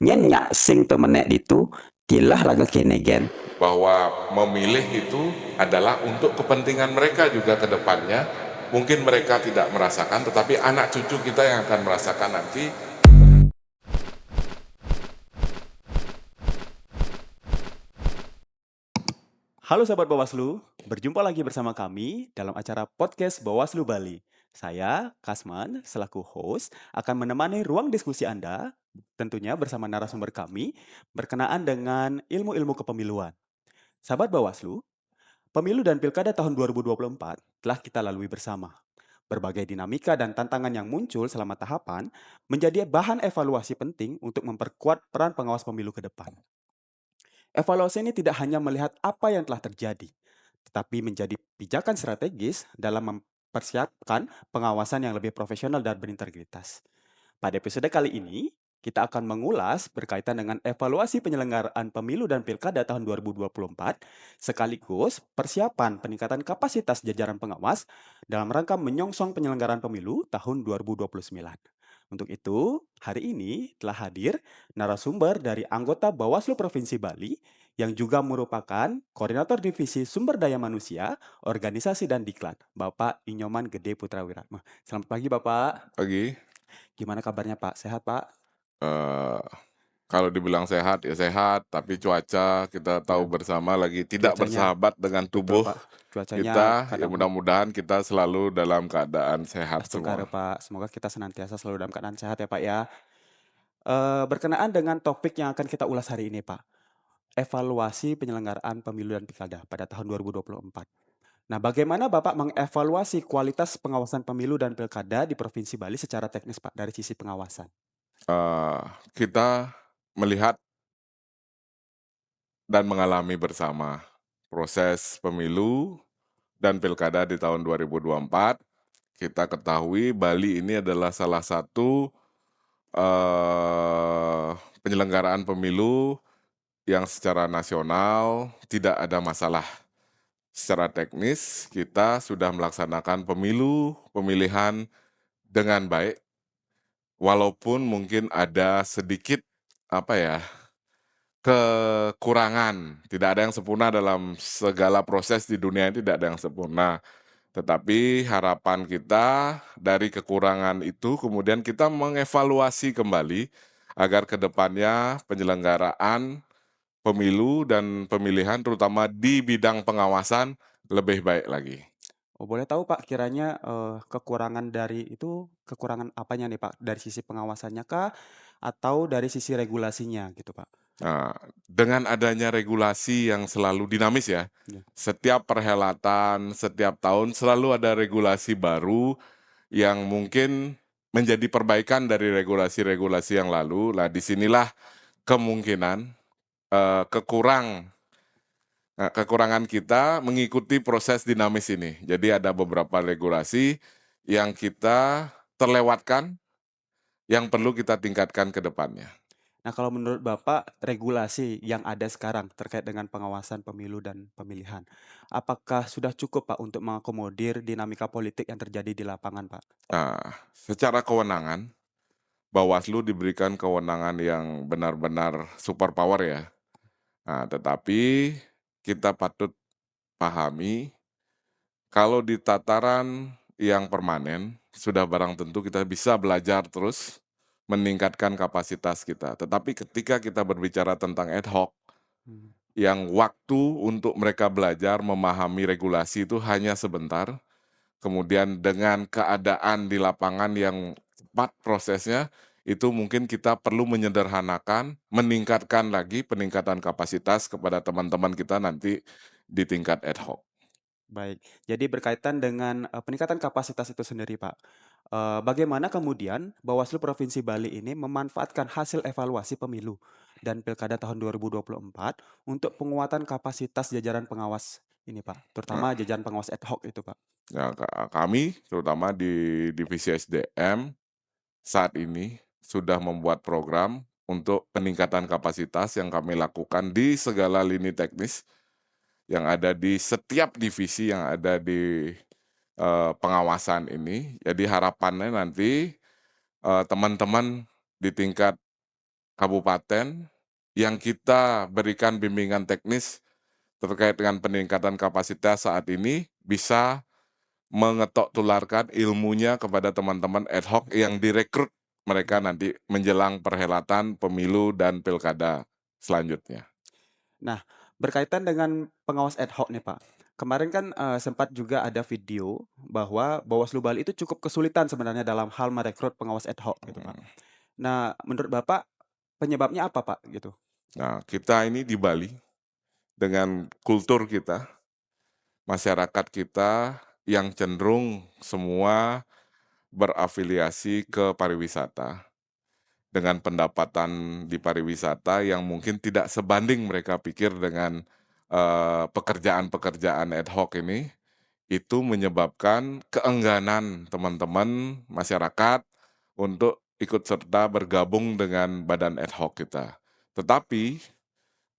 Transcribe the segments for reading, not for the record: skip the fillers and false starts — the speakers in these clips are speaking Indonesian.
nyenyak sing temenek itu tilah laga kenegen. Bahwa memilih itu adalah untuk kepentingan mereka juga ke depannya. Mungkin mereka tidak merasakan, tetapi anak cucu kita yang akan merasakan nanti. Halo sahabat Bawaslu, berjumpa lagi bersama kami dalam acara podcast Bawaslu Bali. Saya, Kasman, selaku host, akan menemani ruang diskusi Anda, tentunya bersama narasumber kami, berkenaan dengan ilmu-ilmu kepemiluan. Sahabat Bawaslu, pemilu dan pilkada tahun 2024 telah kita lalui bersama. Berbagai dinamika dan tantangan yang muncul selama tahapan menjadi bahan evaluasi penting untuk memperkuat peran pengawas pemilu ke depan. Evaluasi ini tidak hanya melihat apa yang telah terjadi, tetapi menjadi pijakan strategis dalam mempersiapkan pengawasan yang lebih profesional dan berintegritas. Pada episode kali ini, kita akan mengulas berkaitan dengan evaluasi penyelenggaraan pemilu dan pilkada tahun 2024, sekaligus persiapan peningkatan kapasitas jajaran pengawas dalam rangka menyongsong penyelenggaraan pemilu tahun 2029. Untuk itu, hari ini telah hadir narasumber dari anggota Bawaslu Provinsi Bali yang juga merupakan Koordinator Divisi Sumber Daya Manusia, Organisasi dan Diklat, Bapak Inyoman Gede Putra Wiratma. Selamat pagi Bapak. Pagi, Gimana kabarnya Pak? Sehat Pak? eh, kalau dibilang sehat ya sehat, tapi cuaca kita tahu Ya, bersama lagi tidak cuacanya bersahabat dengan betul tubuh Pak. Cuacanya kita. Ya kadang mudah-mudahan kita selalu dalam keadaan sehat astungkara semua. Pak. Semoga kita senantiasa selalu dalam keadaan sehat ya Pak ya. Berkenaan dengan topik yang akan kita ulas hari ini Pak. Evaluasi penyelenggaraan pemilu dan pilkada pada tahun 2024. Nah, bagaimana Bapak mengevaluasi kualitas pengawasan pemilu dan pilkada di Provinsi Bali secara teknis, Pak, dari sisi pengawasan? Eh, kita melihat dan mengalami bersama proses pemilu dan pilkada di tahun 2024. Kita ketahui Bali ini adalah salah satu eh, penyelenggaraan pemilu yang secara nasional tidak ada masalah. Secara teknis, kita sudah melaksanakan pemilihan dengan baik, walaupun mungkin ada sedikit apa ya, kekurangan. Tidak ada yang sempurna dalam segala proses di dunia ini, tidak ada yang sempurna. Tetapi harapan kita dari kekurangan itu kemudian kita mengevaluasi kembali agar ke depannya penyelenggaraan pemilu dan pemilihan terutama di bidang pengawasan lebih baik lagi. Oh, boleh tahu, Pak, kiranya, kekurangan dari itu, kekurangan apanya nih, Pak? Dari sisi pengawasannya kah? Atau dari sisi regulasinya gitu, Pak? Nah, dengan adanya regulasi yang selalu dinamis ya, Ya. setiap perhelatan, setiap tahun selalu ada regulasi baru yang mungkin menjadi perbaikan dari regulasi-regulasi yang lalu. Nah, disinilah kemungkinan kekurangan kita mengikuti proses dinamis ini. Jadi ada beberapa regulasi yang kita terlewatkan, yang perlu kita tingkatkan ke depannya. Nah, kalau menurut Bapak, regulasi yang ada sekarang terkait dengan pengawasan pemilu dan pemilihan, apakah sudah cukup, Pak, untuk mengakomodir dinamika politik yang terjadi di lapangan, Pak? Nah, secara kewenangan, Bawaslu diberikan kewenangan yang benar-benar super power ya. Nah, tetapi kita patut pahami kalau di tataran yang permanen, sudah barang tentu kita bisa belajar terus, meningkatkan kapasitas kita. Tetapi ketika kita berbicara tentang ad hoc, Hmm. yang waktu untuk mereka belajar memahami regulasi itu hanya sebentar, kemudian dengan keadaan di lapangan yang cepat prosesnya, itu mungkin kita perlu menyederhanakan, meningkatkan lagi peningkatan kapasitas kepada teman-teman kita nanti di tingkat ad hoc. Baik, jadi berkaitan dengan, peningkatan kapasitas itu sendiri, Pak. Bagaimana kemudian Bawaslu Provinsi Bali ini memanfaatkan hasil evaluasi pemilu dan pilkada tahun 2024 untuk penguatan kapasitas jajaran pengawas ini, Pak, Nah, terutama jajaran pengawas ad hoc itu, Pak? ya, kami terutama di divisi SDM saat ini sudah membuat program untuk peningkatan kapasitas yang kami lakukan di segala lini teknis yang ada di setiap divisi yang ada di pengawasan ini. Jadi harapannya nanti teman-teman di tingkat kabupaten yang kita berikan bimbingan teknis terkait dengan peningkatan kapasitas saat ini bisa mengetok tularkan ilmunya kepada teman-teman ad hoc yang direkrut mereka nanti menjelang perhelatan pemilu dan pilkada selanjutnya. Nah, berkaitan dengan pengawas ad hoc nih Pak. Kemarin kan sempat juga ada video bahwa Bawaslu Bali itu cukup kesulitan sebenarnya dalam hal merekrut pengawas ad hoc gitu Pak. Nah, menurut Bapak penyebabnya apa Pak gitu? Nah, kita ini di Bali dengan kultur kita, masyarakat kita yang cenderung semua berafiliasi ke pariwisata dengan pendapatan di pariwisata yang mungkin tidak sebanding mereka pikir dengan pekerjaan-pekerjaan ad hoc ini, itu menyebabkan keengganan teman-teman masyarakat untuk ikut serta bergabung dengan badan ad hoc kita. Tetapi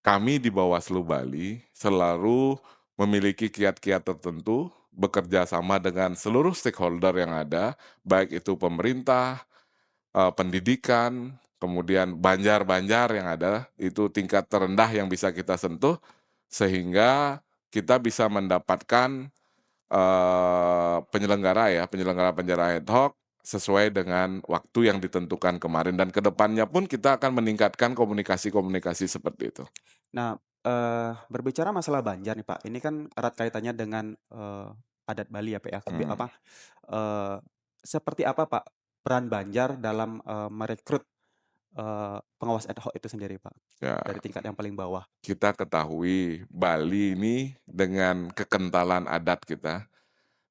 kami di Bawaslu Bali selalu memiliki kiat-kiat tertentu, bekerja sama dengan seluruh stakeholder yang ada, baik itu pemerintah, pendidikan, kemudian banjar-banjar yang ada, itu tingkat terendah yang bisa kita sentuh, sehingga kita bisa mendapatkan penyelenggara ad hoc sesuai dengan waktu yang ditentukan kemarin, dan kedepannya pun kita akan meningkatkan komunikasi-komunikasi seperti itu. Nah, berbicara masalah Banjar nih Pak, ini kan erat kaitannya dengan adat Bali ya Pak ya. Eh, seperti apa Pak peran Banjar dalam merekrut pengawas ad hoc itu sendiri Pak Ya, dari tingkat yang paling bawah? kita ketahui Bali ini dengan kekentalan adat kita,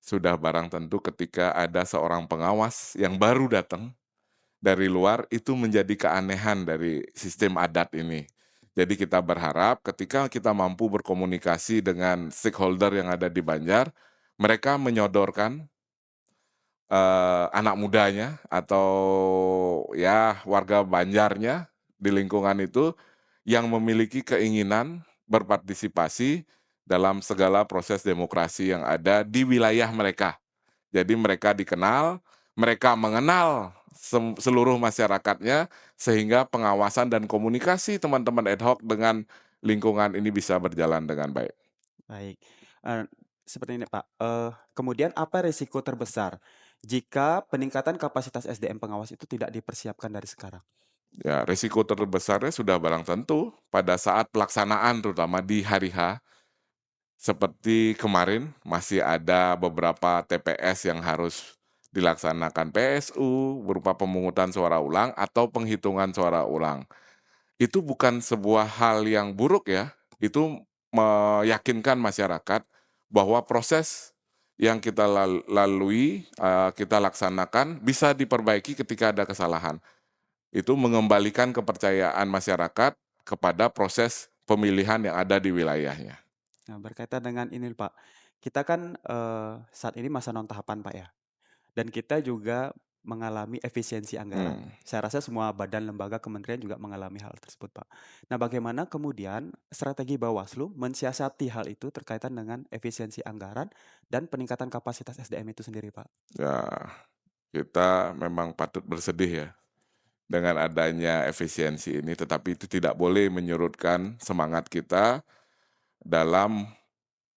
sudah barang tentu ketika ada seorang pengawas yang baru datang dari luar, itu menjadi keanehan dari sistem adat ini. Jadi kita berharap ketika kita mampu berkomunikasi dengan stakeholder yang ada di Banjar, mereka menyodorkan anak mudanya atau ya warga Banjarnya di lingkungan itu yang memiliki keinginan berpartisipasi dalam segala proses demokrasi yang ada di wilayah mereka. Jadi mereka dikenal, mereka mengenal seluruh masyarakatnya, sehingga pengawasan dan komunikasi teman-teman ad hoc dengan lingkungan ini bisa berjalan dengan baik. Baik, eee, seperti ini Pak, kemudian apa risiko terbesar jika peningkatan kapasitas SDM pengawas itu tidak dipersiapkan dari sekarang? Ya, risiko terbesarnya sudah barang tentu pada saat pelaksanaan, terutama di hari H, seperti kemarin masih ada beberapa TPS yang harus dilaksanakan PSU berupa pemungutan suara ulang atau penghitungan suara ulang. Itu bukan sebuah hal yang buruk ya, itu meyakinkan masyarakat bahwa proses yang kita lalui, kita laksanakan bisa diperbaiki ketika ada kesalahan. Itu mengembalikan kepercayaan masyarakat kepada proses pemilihan yang ada di wilayahnya. Nah, berkaitan dengan ini Pak, kita kan saat ini masa non tahapan Pak ya, dan kita juga mengalami efisiensi anggaran. Saya rasa semua badan, lembaga, kementerian juga mengalami hal tersebut Pak. Nah, bagaimana kemudian strategi Bawaslu mensiasati hal itu terkaitan dengan efisiensi anggaran dan peningkatan kapasitas SDM itu sendiri Pak? Ya, kita memang patut bersedih ya dengan adanya efisiensi ini, tetapi itu tidak boleh menyurutkan semangat kita dalam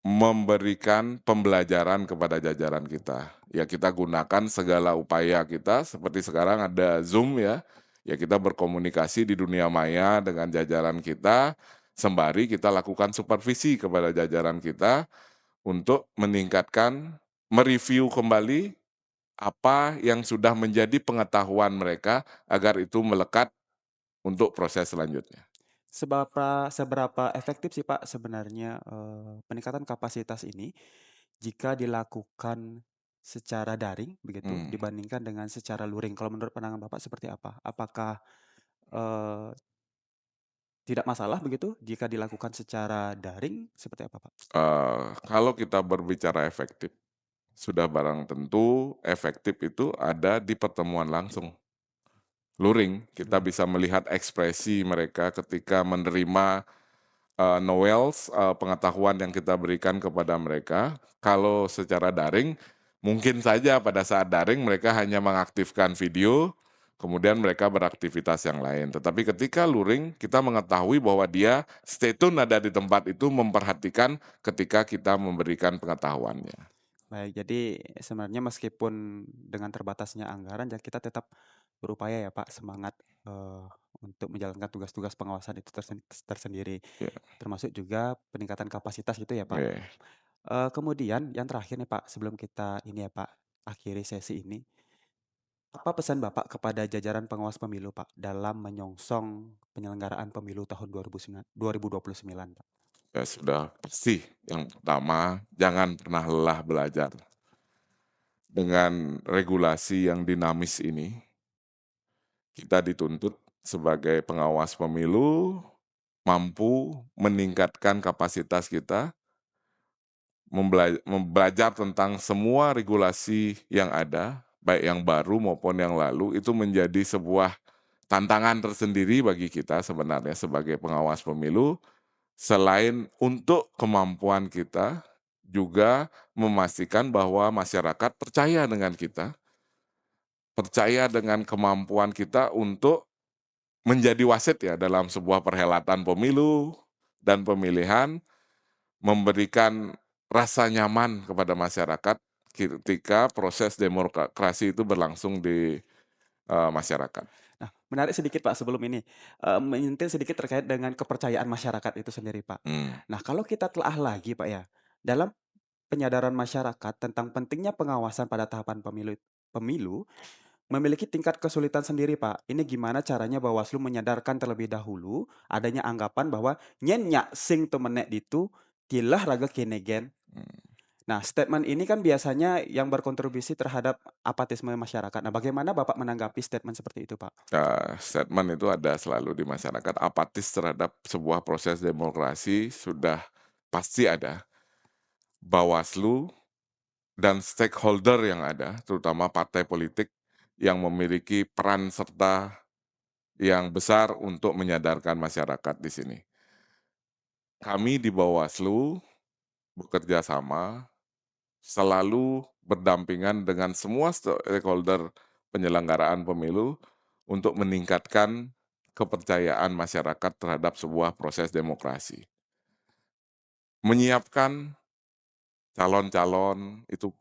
memberikan pembelajaran kepada jajaran kita. Ya, kita gunakan segala upaya kita, seperti sekarang ada Zoom ya, ya kita berkomunikasi di dunia maya dengan jajaran kita, sembari kita lakukan supervisi kepada jajaran kita untuk meningkatkan, mereview kembali apa yang sudah menjadi pengetahuan mereka agar itu melekat untuk proses selanjutnya. Seberapa efektif sih Pak sebenarnya, peningkatan kapasitas ini jika dilakukan secara daring begitu Hmm. dibandingkan dengan secara luring? Kalau menurut pandangan Bapak seperti apa? Apakah, eee, tidak masalah begitu jika dilakukan secara daring, seperti apa Pak? Kalau kita berbicara efektif, sudah barang tentu efektif itu ada di pertemuan langsung. Luring, kita bisa melihat ekspresi mereka ketika menerima Noels, pengetahuan yang kita berikan kepada mereka. Kalau secara daring, mungkin saja pada saat daring mereka hanya mengaktifkan video, kemudian mereka beraktivitas yang lain. Tetapi ketika luring, kita mengetahui bahwa dia stay tune ada di tempat itu, memperhatikan ketika kita memberikan pengetahuannya. Baik, jadi sebenarnya meskipun dengan terbatasnya anggaran, ya kita tetap berupaya ya Pak, semangat untuk menjalankan tugas-tugas pengawasan itu tersendiri, Ya, termasuk juga peningkatan kapasitas gitu ya Pak. oke. Kemudian yang terakhir nih Pak, sebelum kita ini ya Pak, akhiri sesi ini, apa pesan Bapak kepada jajaran pengawas pemilu Pak, dalam menyongsong penyelenggaraan pemilu tahun 2029 Pak? Ya sudah pasti yang pertama, jangan pernah lelah belajar. Dengan regulasi yang dinamis ini, kita dituntut sebagai pengawas pemilu mampu meningkatkan kapasitas kita, belajar tentang semua regulasi yang ada, baik yang baru maupun yang lalu, itu menjadi sebuah tantangan tersendiri bagi kita sebenarnya sebagai pengawas pemilu, selain untuk kemampuan kita, juga memastikan bahwa masyarakat percaya dengan kita, percaya dengan kemampuan kita untuk menjadi wasit ya dalam sebuah perhelatan pemilu dan pemilihan, memberikan rasa nyaman kepada masyarakat ketika proses demokrasi itu berlangsung di masyarakat. Nah, menarik sedikit Pak sebelum ini, menyentil sedikit terkait dengan kepercayaan masyarakat itu sendiri Pak. Hmm. Nah, kalau kita telah lagi Pak ya, dalam penyadaran masyarakat tentang pentingnya pengawasan pada tahapan pemilu memiliki tingkat kesulitan sendiri Pak. Ini gimana caranya Bawaslu menyadarkan terlebih dahulu adanya anggapan bahwa nyen nyak sing temenek ditu tilah raga kinegen. Nah, statement ini kan biasanya yang berkontribusi terhadap apatisme masyarakat. Nah, bagaimana Bapak menanggapi statement seperti itu, Pak? Statement itu ada selalu di masyarakat, apatis terhadap sebuah proses demokrasi sudah pasti ada. Bawaslu dan stakeholder yang ada, terutama partai politik yang memiliki peran serta yang besar untuk menyadarkan masyarakat di sini. Kami di Bawaslu bekerja sama, selalu berdampingan dengan semua stakeholder penyelenggaraan pemilu untuk meningkatkan kepercayaan masyarakat terhadap sebuah proses demokrasi. Menyiapkan calon-calon itu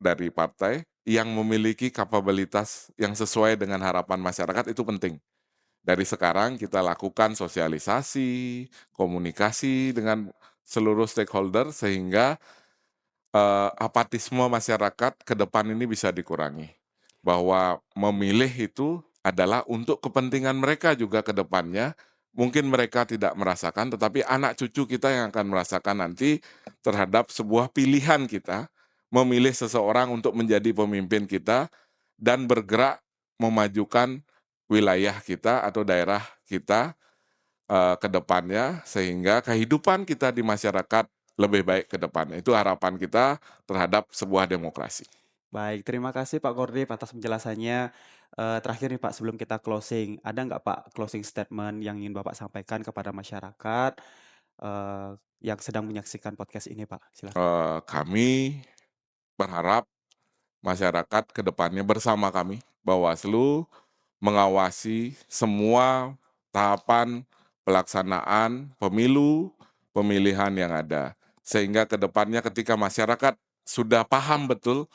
dari partai yang memiliki kapabilitas yang sesuai dengan harapan masyarakat itu penting. Dari sekarang kita lakukan sosialisasi, komunikasi dengan seluruh stakeholder sehingga apatisme masyarakat ke depan ini bisa dikurangi. Bahwa memilih itu adalah untuk kepentingan mereka juga ke depannya. Mungkin mereka tidak merasakan, tetapi anak cucu kita yang akan merasakan nanti terhadap sebuah pilihan kita, memilih seseorang untuk menjadi pemimpin kita, dan bergerak memajukan wilayah kita atau daerah kita ke depannya, sehingga kehidupan kita di masyarakat lebih baik ke depannya. Itu harapan kita terhadap sebuah demokrasi. Baik, terima kasih Pak Gordip atas penjelasannya. Terakhir nih Pak, sebelum kita closing, ada nggak Pak closing statement yang ingin Bapak sampaikan kepada masyarakat yang sedang menyaksikan podcast ini Pak? Silakan. Kami berharap masyarakat ke depannya bersama kami, Bawaslu, mengawasi semua tahapan pelaksanaan pemilu, pemilihan yang ada. Sehingga ke depannya ketika masyarakat sudah paham betul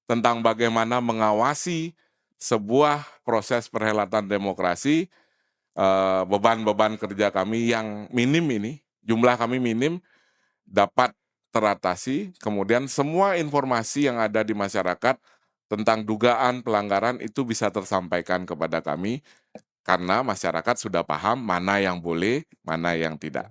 tentang bagaimana mengawasi sebuah proses perhelatan demokrasi, beban-beban kerja kami yang minim ini, jumlah kami minim, dapat teratasi, kemudian semua informasi yang ada di masyarakat tentang dugaan pelanggaran itu bisa tersampaikan kepada kami, karena masyarakat sudah paham mana yang boleh, mana yang tidak.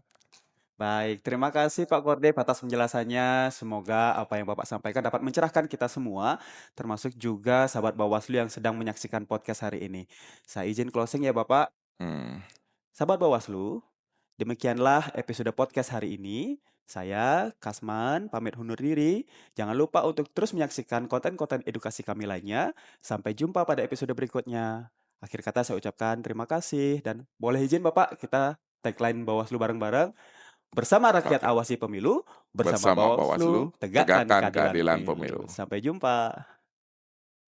Baik, terima kasih Pak Gordip atas penjelasannya. Semoga apa yang Bapak sampaikan dapat mencerahkan kita semua, termasuk juga sahabat Bawaslu yang sedang menyaksikan podcast hari ini. Saya izin closing ya Bapak. Sahabat Bawaslu, demikianlah episode podcast hari ini. Saya, Kasman, pamit undur diri. Jangan lupa untuk terus menyaksikan konten-konten edukasi kami lainnya. Sampai jumpa pada episode berikutnya. Akhir kata saya ucapkan terima kasih dan boleh izin Bapak kita tagline Bawaslu bareng-bareng. Bersama rakyat Oke. awasi pemilu, bersama Bersama Bawaslu Bawaslu, tegakkan tegakkan keadilan keadilan pemilu. pemilu. Sampai jumpa.